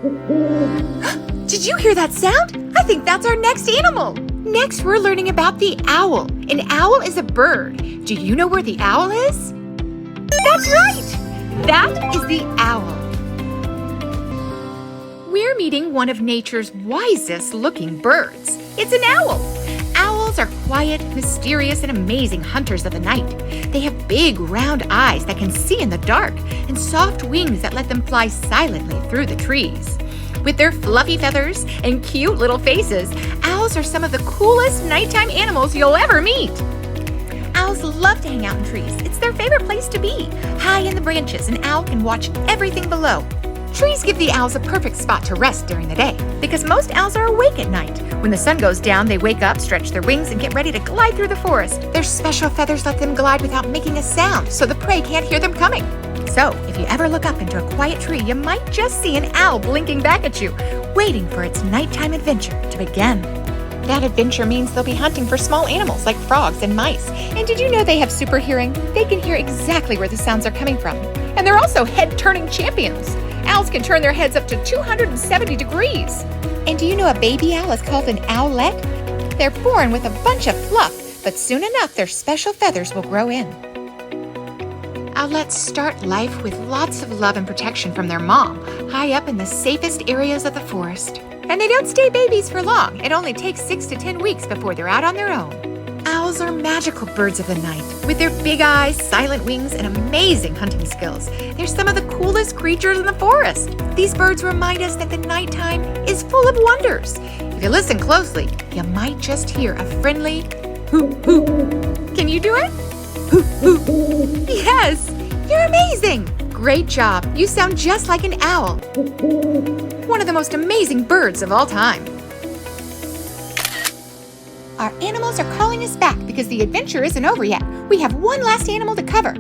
Did you hear that sound? I think that's our next animal. Next, we're learning about the owl. An owl is a bird. Do you know where the owl is? That's right! That is the owl. We're meeting one of nature's wisest looking birds. It's an owl. Owls are quiet, mysterious, and amazing hunters of the night. They have big, round eyes that can see in the dark and soft wings that let them fly silently through the trees. With their fluffy feathers and cute little faces, owls are some of the coolest nighttime animals you'll ever meet. Owls love to hang out in trees. It's their favorite place to be. High in the branches, an owl can watch everything below. Trees give the owls a perfect spot to rest during the day because most owls are awake at night. When the sun goes down, they wake up, stretch their wings, and get ready to glide through the forest. Their special feathers let them glide without making a sound, so the prey can't hear them coming. So, if you ever look up into a quiet tree, you might just see an owl blinking back at you, waiting for its nighttime adventure to begin. That adventure means they'll be hunting for small animals like frogs and mice. And did you know they have super hearing? They can hear exactly where the sounds are coming from. And they're also head-turning champions. Owls can turn their heads up to 270 degrees. And do you know a baby owl is called an owlet? They're born with a bunch of fluff, but soon enough their special feathers will grow in. Owlets start life with lots of love and protection from their mom, high up in the safest areas of the forest. And they don't stay babies for long. It only takes 6 to 10 weeks before they're out on their own. Owls are magical birds of the night. With their big eyes, silent wings, and amazing hunting skills, they're some of the coolest creatures in the forest. These birds remind us that the nighttime is full of wonders. If you listen closely, you might just hear a friendly hoot hoot. Can you do it? Hoot hoot. Yes, you're amazing. Great job. You sound just like an owl. One of the most amazing birds of all time. Our animals are calling us back because the adventure isn't over yet. We have one last animal to cover.